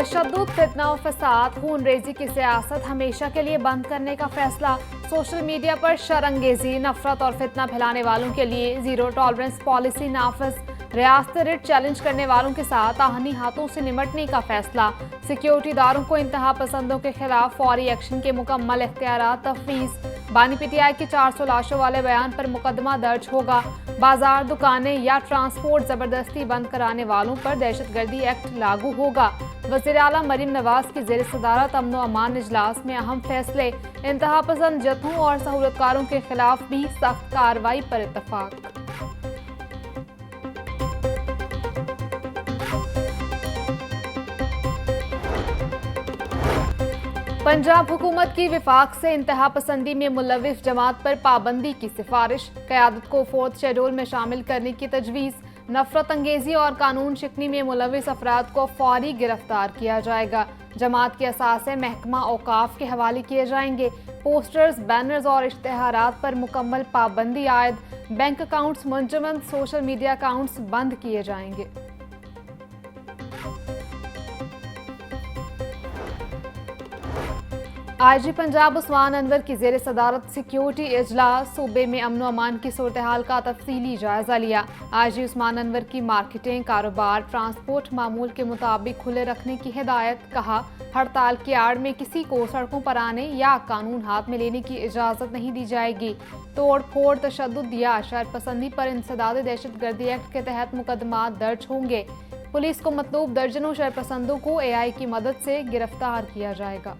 तशद्दुद, फितना और फसाद, खून रेजी की सियासत हमेशा के लिए बंद करने का फैसला। सोशल मीडिया पर शरंगेजी, नफरत और फितना फैलाने वालों के लिए जीरो टॉलरेंस पॉलिसी नाफिज। रियासत रिट चैलेंज करने वालों के साथ आहनी हाथों से निमटने का फैसला। सिक्योरिटी इदारों को इंतहा पसंदों के खिलाफ फौरी एक्शन के मुकम्मल इख्तियारात तफवीज़। बानी पीटीआई की 400 लाशों वाले बयान पर मुकदमा दर्ज होगा। बाजार, दुकानें या ट्रांसपोर्ट जबरदस्ती बंद कराने वालों पर दहशतगर्दी एक्ट लागू होगा। वज़ीर आला मरीम नवाज की ज़ेर सदारत अमन अमान इजलास में अहम फैसले। इंतहा पसंद जत्थों और सहूलतकारों के खिलाफ भी सख्त कार्रवाई पर इत्तफाक। पंजाब हुकूमत की विफाक से इंतहा पसंदी में मुलविस जमात पर पाबंदी की सिफारिश। क़यादत को 4th शेड्यूल में शामिल करने की तजवीज़। नफरत अंगेजी और कानून शिकनी में मुलविस अफराद को फौरी गिरफ्तार किया जाएगा। जमात के असासे महकमा औकाफ के हवाले किए जाएंगे। पोस्टर्स, बैनर्स और इश्तेहारात पर मुकम्मल पाबंदी आयद। बैंक अकाउंट्स मुंजमद, सोशल मीडिया अकाउंट्स बंद किए जाएंगे। आईजी पंजाब उस्मान अनवर की ज़ेर सदारत सिक्योरिटी इजलास। सूबे में अमन अमान की सूरत हाल का तफसीली जायजा लिया। आईजी उस्मान अनवर की मार्केटिंग, कारोबार, ट्रांसपोर्ट मामूल के मुताबिक खुले रखने की हिदायत। कहा, हड़ताल की आड़ में किसी को सड़कों पर आने या कानून हाथ में लेने की इजाज़त नहीं दी जाएगी। तोड़ फोड़, तशद्दुद या शर पसंदी पर इंसदाद दहशतगर्दी एक्ट के तहत मुकदमा दर्ज होंगे। पुलिस को मतलूब दर्जनों शरपसंदों को AI की मदद से गिरफ्तार किया जाएगा।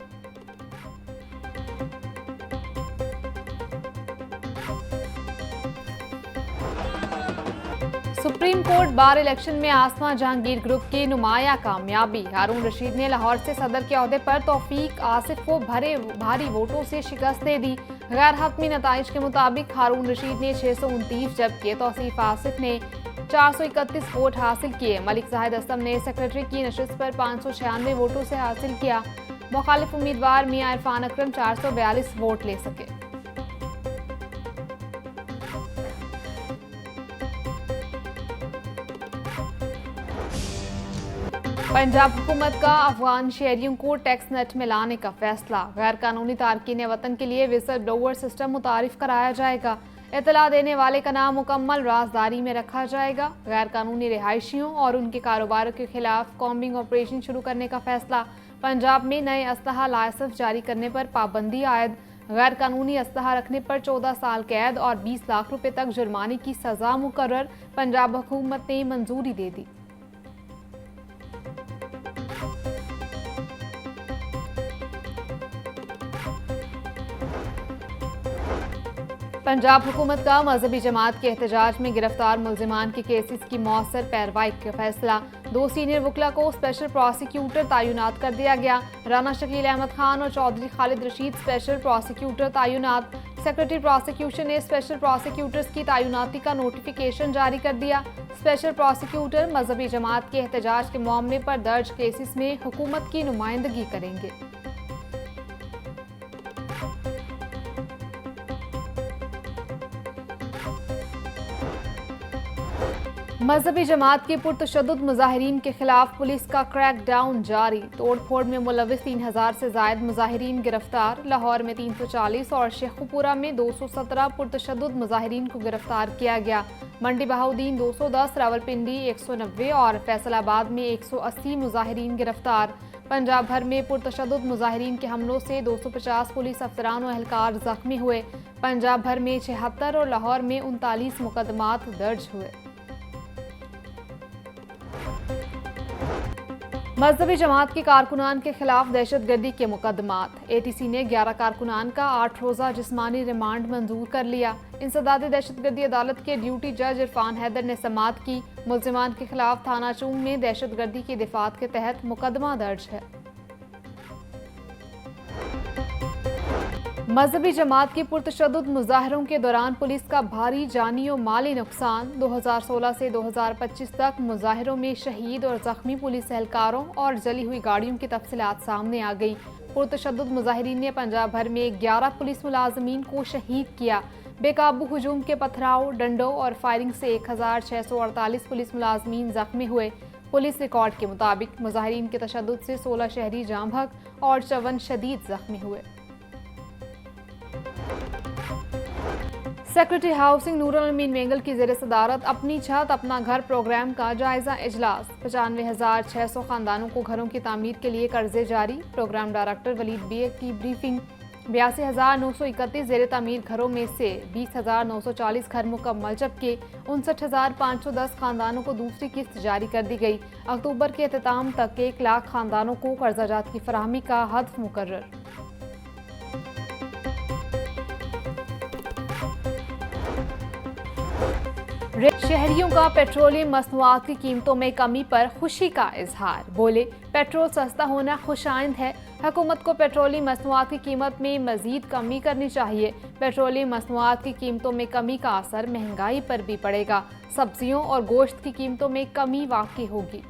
सुप्रीम कोर्ट बार इलेक्शन में आसमा जहांगीर ग्रुप की नुमाया कामयाबी। हारून रशीद ने लाहौर से सदर के ओहदे पर तौफीक आसिफ को भारी वोटों से शिकस्त दे दी। गैर हतमी नताइज के मुताबिक हारून रशीद ने 629 जबकि तौसीफ आसिफ ने 431 वोट हासिल किए। मलिक जाहिद असलम ने सेक्रेटरी की नशिस्त पर 596 वोटों से हासिल किया। मुखालिफ उम्मीदवार मियां इरफान अकरम 442 वोट ले सके। पंजाब हुकूमत का अफगान शहरियों को टैक्स नेट में लाने का फैसला। गैर कानूनी तारकीन वतन के लिए विजिल ब्लोअर सिस्टम मुतारिफ कराया जाएगा। इतला देने वाले का नाम मुकम्मल राजदारी में रखा जाएगा। गैर कानूनी रिहायशियों और उनके कारोबारों के खिलाफ कॉम्बिंग ऑपरेशन शुरू करने का फैसला। पंजाब में नए असलहा लाइसेंस जारी करने पर पाबंदी आयद। गैर कानूनी असलहा रखने पर 14 साल कैद और 20 लाख रुपए तक जुर्माने की सजा मुकर्रर। पंजाब हुकूमत ने मंजूरी दे दी। पंजाब हुकूमत का मजहबी जमात के एहतजाज में गिरफ्तार मुलजिमान के केसेस की मौसर पैरवाई का फैसला। 2 सीनियर वकला को स्पेशल प्रोसिक्यूटर तैनात कर दिया गया। राना शकील अहमद खान और चौधरी खालिद रशीद स्पेशल प्रोसिक्यूटर तैनात। सेक्रेटरी प्रोसिक्यूशन ने स्पेशल प्रोसिक्यूटर्स की तैनाती का नोटिफिकेशन जारी कर दिया। स्पेशल प्रोसिक्यूटर मजहबी जमात के एहतजाज के मामले पर दर्ज केसेस में हुकूमत की नुमाइंदगी करेंगे। मजहबी जमात के पुरतशद्दुद मुजाहिरीन के खिलाफ पुलिस का क्रैकडाउन जारी। तोड़ फोड़ में मुलविस 3000 से जायद मुजाहिरीन गिरफ्तार। लाहौर में 340 और शेखुपुरा में 217 पुरतशद्दुद मुजाहिरीन को गिरफ्तार किया गया। मंडी बहाउद्दीन 210, रावलपिंडी 190 और फैसलाबाद में 180 मुजाहिरीन गिरफ्तार। पंजाब भर में पुरतशद्दुद मुजाहिरीन के हमलों से 250 पुलिस अफसरान और एहलकार जख्मी हुए। पंजाब भर में 76 और लाहौर में 39 मुकदमात दर्ज हुए। मजहबी जमात के कारकुनान के खिलाफ दहशतगर्दी के मुकदमात। ATC ने 11 कारकुनान का 8 रोज़ा जिस्मानी रिमांड मंजूर कर लिया। इंसदाद दहशतगर्दी अदालत के ड्यूटी जज इरफान हैदर ने समाअत की। मुलजिमान के खिलाफ थाना चूंग में दहशतगर्दी की दिफात के तहत मुकदमा दर्ज है। मजहबी जमात की पुरतशद्दुद मुजाहरों के दौरान पुलिस का भारी जानी और माली नुकसान। 2016 से 2025 तक मुजाहरों में शहीद और जख्मी पुलिस एहलकारों और जली हुई गाड़ियों की तफसीलात सामने आ गई। पुरतशद्दुद मुजाहिरीन ने पंजाब भर में 11 पुलिस मुलाजमीन को शहीद किया। बेकाबू हुजूम के पथराव, डंडों और फायरिंग से 1648 पुलिस मुलाजमीन जख्मी हुए। पुलिस रिकॉर्ड के मुताबिक मुजाहिरीन के तशद्दुद से 16 शहरी जाँ बहक और 54 शदीद जख्मी हुए। सेक्रेटरी हाउसिंग नूरुल अमीन मेंगल की ज़ेर सदारत अपनी छत अपना घर प्रोग्राम का जायजा इजलास। 95,600 खानदानों को घरों की तामीर के लिए कर्जे जारी। प्रोग्राम डायरेक्टर वलीद बेग की ब्रीफिंग। 82,931 ज़ेर तामीर घरों में से 20,940 घर मुकम्मल, जबकि 59,510 खानदानों को दूसरी किस्त जारी कर दी गई। अक्टूबर के अख्ताम तक 1 लाख खानदानों को कर्जाजात की फराहमी का हदफ मुकर्रर। शहरियों का पेट्रोलियम मसनूआत की कीमतों में कमी पर खुशी का इजहार। बोले, पेट्रोल सस्ता होना खुशाइंद है। हुकूमत को पेट्रोलियम मसनूआत की कीमत में मजीद कमी करनी चाहिए। पेट्रोलियम मसनूआत की कीमतों में कमी का असर महंगाई पर भी पड़ेगा। सब्जियों और गोश्त की कीमतों में कमी वाक़ई होगी।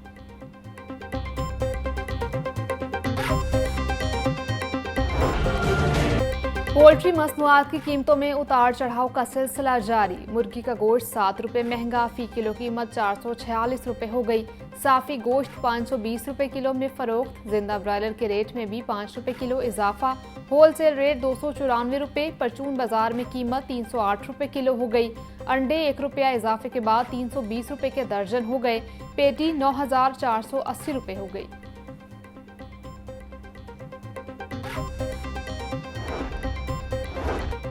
पोल्ट्री मसनूआत की कीमतों में उतार चढ़ाव का सिलसिला जारी। मुर्गी का गोश्त 7 रुपये महंगा, फी किलो कीमत 446 रुपये हो गई। साफ़ी गोश्त 520 रुपये किलो में फ़रोख्त। जिंदा ब्रायलर के रेट में भी 5 रुपये किलो इजाफा। होलसेल रेट 294 रुपये। परचून बाजार में कीमत 308 रुपये किलो हो गई। अंडे 1 रुपया इजाफे के बाद 320 रुपये के दर्जन हो गए। पेटी 9,480 रुपये हो गई।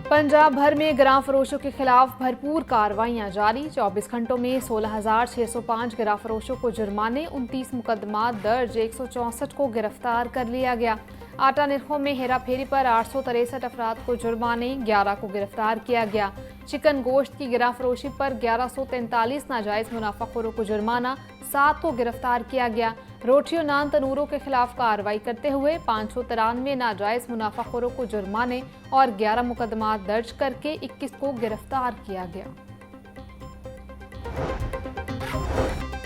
पंजाब भर में गिरां फरोशों के खिलाफ भरपूर कार्रवाइयां जारी। 24 घंटों में 16,605 गिरां फरोशों को जुर्माने, 29 मुकदमा दर्ज, 164 को गिरफ्तार कर लिया गया। आटा निरखों में हेरा फेरी पर 863 अफराद को जुर्माने, 11 को गिरफ्तार किया गया। चिकन गोश्त की गिरां फरोशी पर 1143 नाजायज मुनाफाखोरों को जुर्माना, 7 को गिरफ्तार किया गया। रोटियों नान तनूरों के खिलाफ कार्रवाई करते हुए 593 नाजायज मुनाफाखोरों को जुर्माने और 11 मुकदमा दर्ज करके 21 को गिरफ्तार किया गया।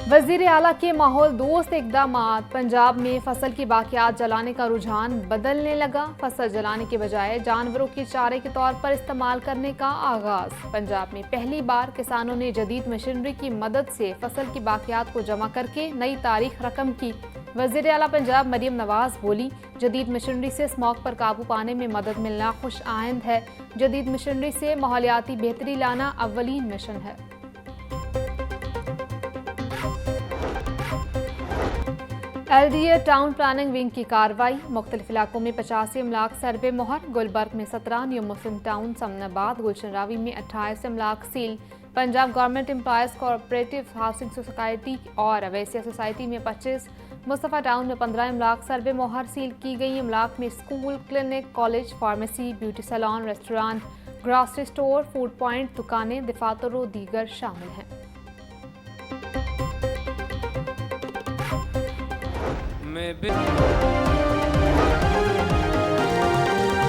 वजीर आला के माहौल दोस्त इकदामात। पंजाब में फसल की बाकियात जलाने का रुझान बदलने लगा। फसल जलाने के बजाय जानवरों के चारे के तौर पर इस्तेमाल करने का आगाज। पंजाब में पहली बार किसानों ने जदीद मशीनरी की मदद से फसल की बाकियात को जमा करके नई तारीख रकम की। वजीर आला पंजाब मरियम नवाज बोली, जदीद मशीनरी से स्मॉग पर काबू पाने में मदद मिलना खुश आइंद है। जदीद मशीनरी से माहौलियाती बेहतरी लाना अव्वलीन मिशन है। LDA टाउन प्लानिंग विंग की कार्रवाई। मुख्तलिफ इलाकों में 85 अमलाक सर्वे मोहर। गुलबर्ग में 17, New Muslim Town, Samanabad, Gulshan Ravi में 28 अमलाक सील। Punjab government employees cooperative housing society और अवैसिया सोसाइटी में 25, मुस्तफ़ा टाउन में 15 अमलाक सर्वे मोहर सील की गई। अमलाक में school, clinic, college, pharmacy, beauty salon, restaurant, grocery store, food point, दुकानें, दफातर व दीगर शामिल हैं। में